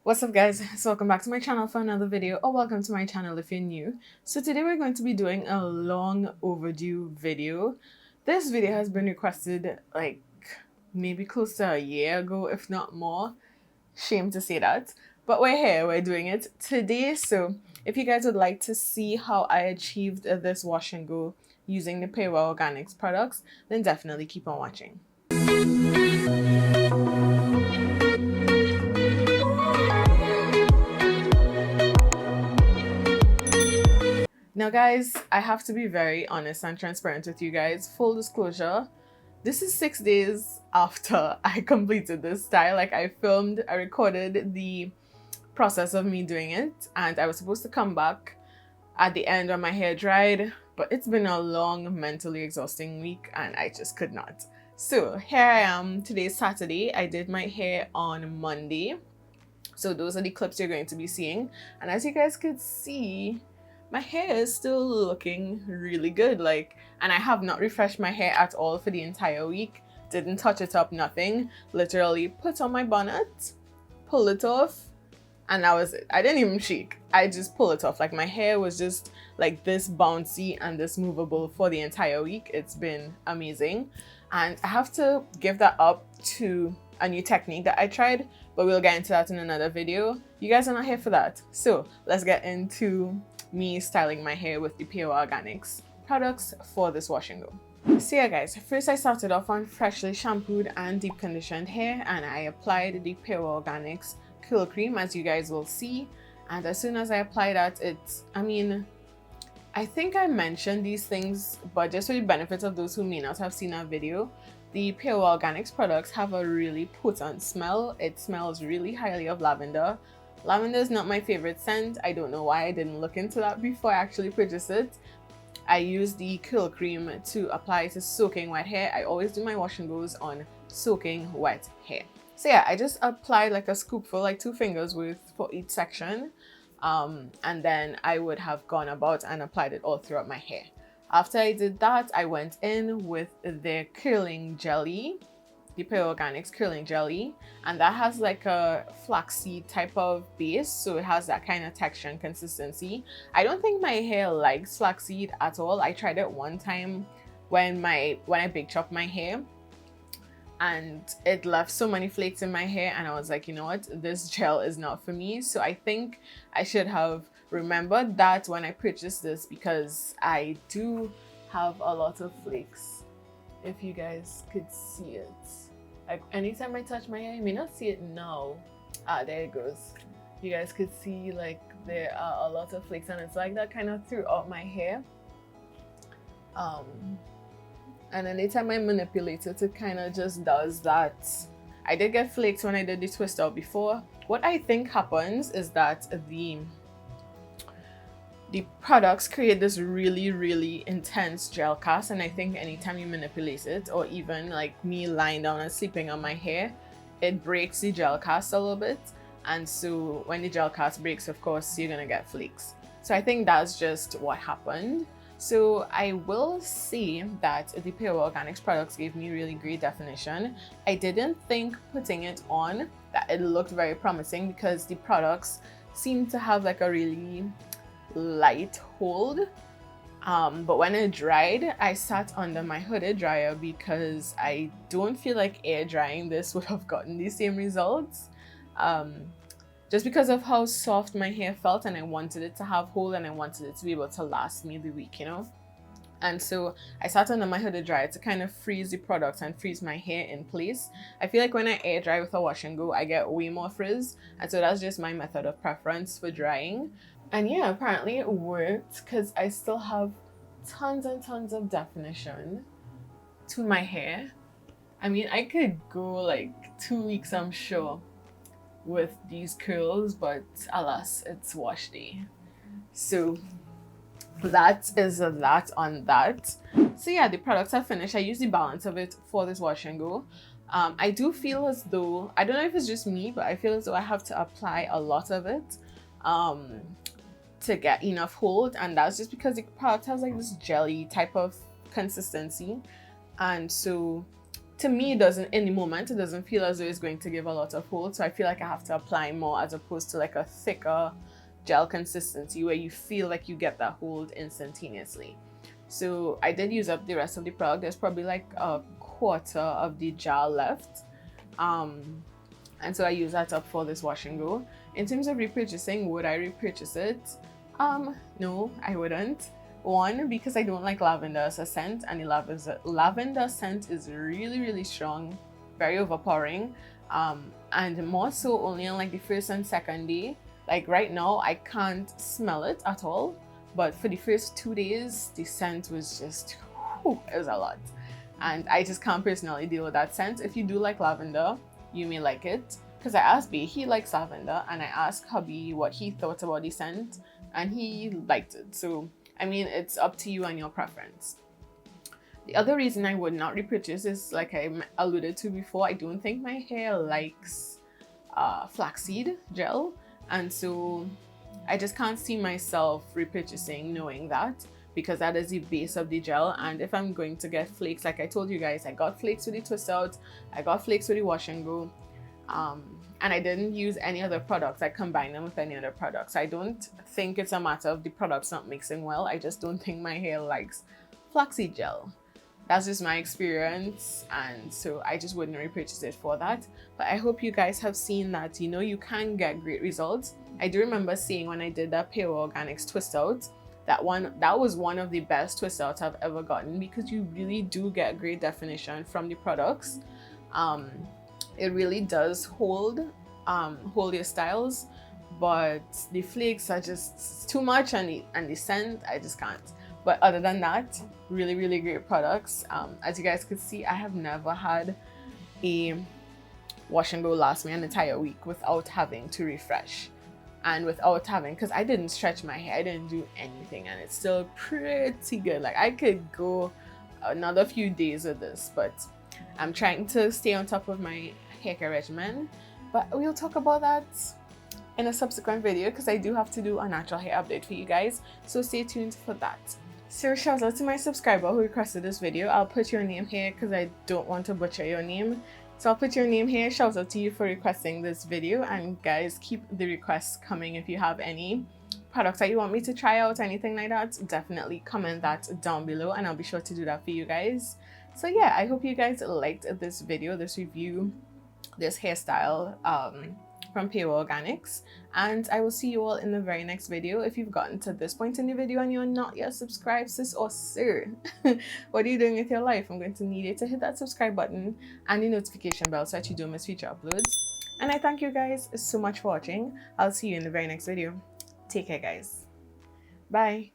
What's up guys, so welcome back to my channel for another video, or welcome to my channel if you're new. So today we're going to be doing a long overdue video. This video has been requested like maybe close to a year ago, if not more. Shame to say that, but we're here, we're doing it today. So if you guys would like to see how I achieved this wash and go using the PYUA Organics products, then definitely keep on watching. Now guys, I have to be very honest and transparent with you guys. Full disclosure, this is 6 days after I completed this style. Like I recorded the process of me doing it, and I was supposed to come back at the end when my hair dried, but it's been a long, mentally exhausting week and I just could not. So here I am. Today's Saturday. I did my hair on Monday. So those are the clips you're going to be seeing. And as you guys could see, my hair is still looking really good. And I have not refreshed my hair at all for the entire week. Didn't touch it up, nothing. Literally put on my bonnet, pull it off, and that was it. I didn't even shake. I just pull it off. Like my hair was just like this bouncy and this movable for the entire week. It's been amazing. And I have to give that up to a new technique that I tried, but we'll get into that in another video. You guys are not here for that. So let's get into me styling my hair with the PYUA Organics products for this wash and go. So yeah guys, first I started off on freshly shampooed and deep conditioned hair, and I applied the PYUA Organics curl cream, as you guys will see. And as soon as I apply that, I think I mentioned these things, but just for the benefit of those who may not have seen our video, the PYUA Organics products have a really potent smell. It smells really highly of lavender. Lavender is not my favorite scent. I don't know why I didn't look into that before I actually purchased it. I use the curl cream to apply to soaking wet hair. I always do my wash and goes on soaking wet hair. So yeah, I just applied like a scoopful, like 2 fingers worth for each section. And then I would have gone about and applied it all throughout my hair. After I did that, I went in with the curling jelly, the PYUA Organics curling jelly, and that has like a flaxseed type of base, so it has that kind of texture and consistency. I don't think my hair likes flaxseed at all. I tried it one time when I big chopped my hair, and it left so many flakes in my hair, and I was like, you know what, this gel is not for me. So I think I should have remembered that when I purchased this, because I do have a lot of flakes. If you guys could see it, like anytime I touch my hair, you may not see it now. There it goes. You guys could see like there are a lot of flakes, and it's like that kind of throughout my hair. And anytime I manipulate it, it kind of just does that. I did get flakes when I did the twist out before. What I think happens is that the products create this really intense gel cast, and I think anytime you manipulate it, or even like me lying down and sleeping on my hair, it breaks the gel cast a little bit. And so when the gel cast breaks, of course you're gonna get flakes. So I think that's just what happened. So I will say that the PYUA Organics products gave me really great definition. I didn't think putting it on that it looked very promising, because the products seem to have like a really light hold, but when it dried, I sat under my hooded dryer because I don't feel like air drying this would have gotten the same results, just because of how soft my hair felt, and I wanted it to have hold, and I wanted it to be able to last me the week, you know. And so I sat under my hooded dryer to kind of freeze the products and freeze my hair in place. I feel like when I air dry with a wash and go, I get way more frizz, and so that's just my method of preference for drying. And yeah, apparently it worked, because I still have tons and tons of definition to my hair. I mean, I could go like 2 weeks, I'm sure, with these curls, but alas, it's wash day. So that is a lot on that. So yeah, the products are finished. I use the balance of it for this wash and go. I do feel as though, I don't know if it's just me, but I feel as though I have to apply a lot of it to get enough hold, and that's just because the product has like this jelly type of consistency. And so to me, it doesn't, in the moment, it doesn't feel as though it's going to give a lot of hold. So I feel like I have to apply more as opposed to like a thicker gel consistency where you feel like you get that hold instantaneously. So I did use up the rest of the product. There's probably like a quarter of the jar left. And so I use that up for this wash and go. In terms of repurchasing, would I repurchase it? No, I wouldn't. One, because I don't like lavender as a scent, and the lavender scent is really, really strong, very overpowering. And more so only on like the first and second day. Like right now, I can't smell it at all. But for the first 2 days, the scent was just, whew, it was a lot. And I just can't personally deal with that scent. If you do like lavender, you may like it. Because I asked B, he likes lavender, and I asked hubby what he thought about the scent, and he liked it. So, I mean, it's up to you and your preference. The other reason I would not repurchase is, like I alluded to before, I don't think my hair likes flaxseed gel. And so I just can't see myself repurchasing knowing that, because that is the base of the gel. And if I'm going to get flakes, like I told you guys, I got flakes with the twist out, I got flakes with the wash and go, and I didn't use any other products. I combined them with any other products. I don't think it's a matter of the products not mixing well. I just don't think my hair likes flaxseed gel. That's just my experience, and so I just wouldn't repurchase it for that. But I hope you guys have seen that, you know, you can get great results. I do remember seeing when I did that PYUA Organics twist out, that was one of the best twist outs I've ever gotten, because you really do get great definition from the products. It really does hold your styles, but the flakes are just too much, and the scent, I just can't. But other than that, really, really great products. As you guys could see, I have never had a wash and go last me an entire week without having to refresh, and without having, because I didn't stretch my hair, I didn't do anything, and it's still pretty good. Like I could go another few days with this, but I'm trying to stay on top of my hair care regimen. But we'll talk about that in a subsequent video, because I do have to do a natural hair update for you guys, so stay tuned for that. So shout out to my subscriber who requested this video. I'll put your name here because I don't want to butcher your name. So I'll put your name here. Shout out to you for requesting this video, and guys, keep the requests coming. If you have any products that you want me to try out, anything like that, definitely comment that down below, and I'll be sure to do that for you guys. So yeah, I hope you guys liked this video, this review, this hairstyle from PYUA Organics, and I will see you all in the very next video. If you've gotten to this point in the video and you're not yet subscribed, sis or sir, what are you doing with your life? I'm going to need you to hit that subscribe button and the notification bell so that you don't miss future uploads. And I thank you guys so much for watching. I'll see you in the very next video. Take care, guys. Bye.